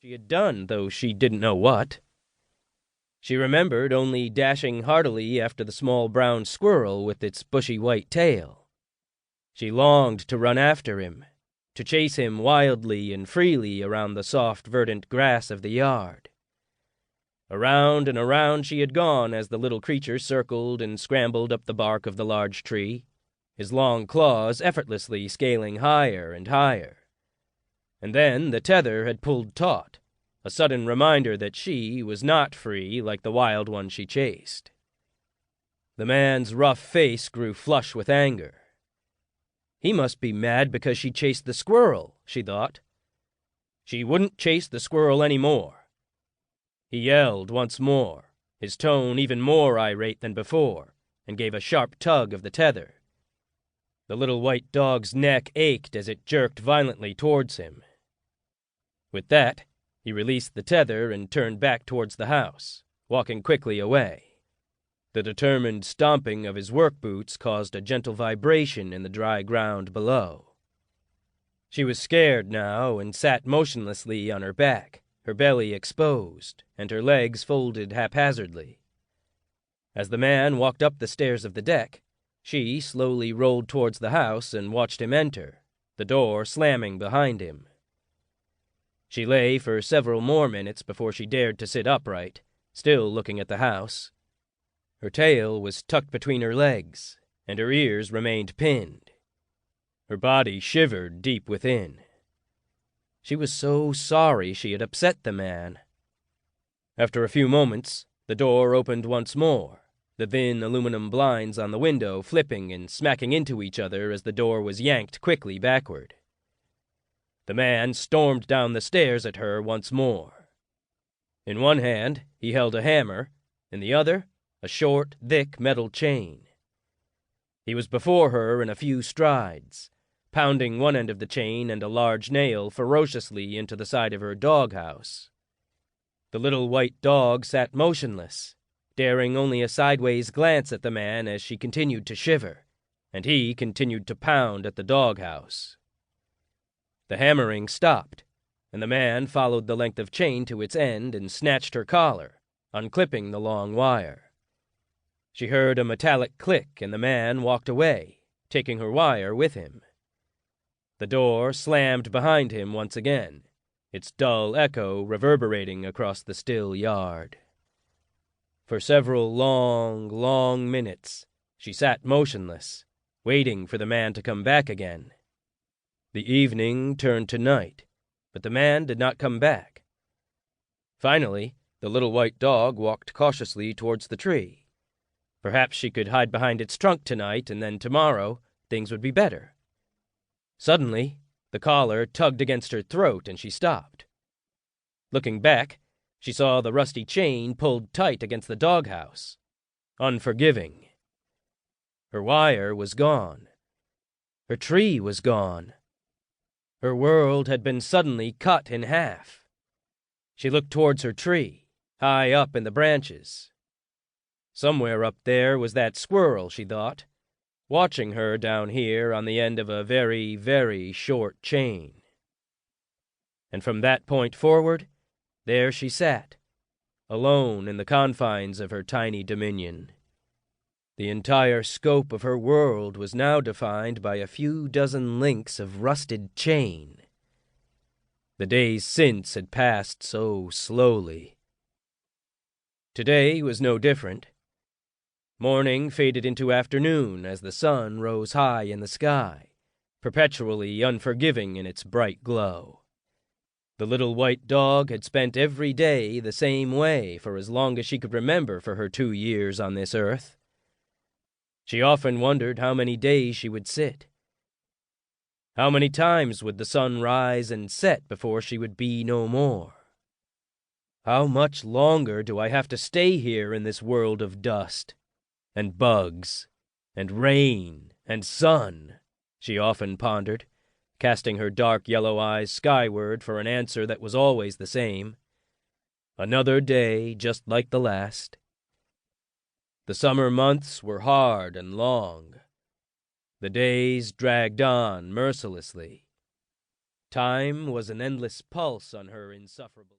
she had done, though she didn't know what. She remembered only dashing heartily after the small brown squirrel with its bushy white tail. She longed to run after him, to chase him wildly and freely around the soft, verdant grass of the yard. Around and around she had gone as the little creature circled and scrambled up the bark of the large tree, his long claws effortlessly scaling higher and higher. And then the tether had pulled taut, a sudden reminder that she was not free like the wild one she chased. The man's rough face grew flush with anger. He must be mad because she chased the squirrel, she thought. She wouldn't chase the squirrel any more. He yelled once more, his tone even more irate than before, and gave a sharp tug of the tether. The little white dog's neck ached as it jerked violently towards him. With that, he released the tether and turned back towards the house, walking quickly away. The determined stomping of his work boots caused a gentle vibration in the dry ground below. She was scared now and sat motionlessly on her back, her belly exposed, and her legs folded haphazardly. As the man walked up the stairs of the deck, she slowly rolled towards the house and watched him enter, the door slamming behind him. She lay for several more minutes before she dared to sit upright, still looking at the house. Her tail was tucked between her legs, and her ears remained pinned. Her body shivered deep within. She was so sorry she had upset the man. After a few moments, the door opened once more, the thin aluminum blinds on the window flipping and smacking into each other as the door was yanked quickly backward. The man stormed down the stairs at her once more. In one hand, he held a hammer, in the other, a short, thick metal chain. He was before her in a few strides, pounding one end of the chain and a large nail ferociously into the side of her doghouse. The little white dog sat motionless, daring only a sideways glance at the man as she continued to shiver, and he continued to pound at the doghouse. The hammering stopped, and the man followed the length of chain to its end and snatched her collar, unclipping the long wire. She heard a metallic click, and the man walked away, taking her wire with him. The door slammed behind him once again, its dull echo reverberating across the still yard. For several long, long minutes, she sat motionless, waiting for the man to come back again. The evening turned to night, but the man did not come back. Finally, the little white dog walked cautiously towards the tree. Perhaps she could hide behind its trunk tonight, and then tomorrow things would be better. Suddenly, the collar tugged against her throat, and she stopped. Looking back, she saw the rusty chain pulled tight against the doghouse. Unforgiving. Her wire was gone. Her tree was gone. Her world had been suddenly cut in half. She looked towards her tree, high up in the branches. Somewhere up there was that squirrel, she thought, watching her down here on the end of a very, very short chain. And from that point forward, there she sat, alone in the confines of her tiny dominion. The entire scope of her world was now defined by a few dozen links of rusted chain. The days since had passed so slowly. Today was no different. Morning faded into afternoon as the sun rose high in the sky, perpetually unforgiving in its bright glow. The little white dog had spent every day the same way for as long as she could remember for her 2 years on this earth. She often wondered how many days she would sit. How many times would the sun rise and set before she would be no more? How much longer do I have to stay here in this world of dust, and bugs, and rain, and sun? She often pondered, casting her dark yellow eyes skyward for an answer that was always the same. Another day just like the last. The summer months were hard and long. The days dragged on mercilessly. Time was an endless pulse on her insufferable.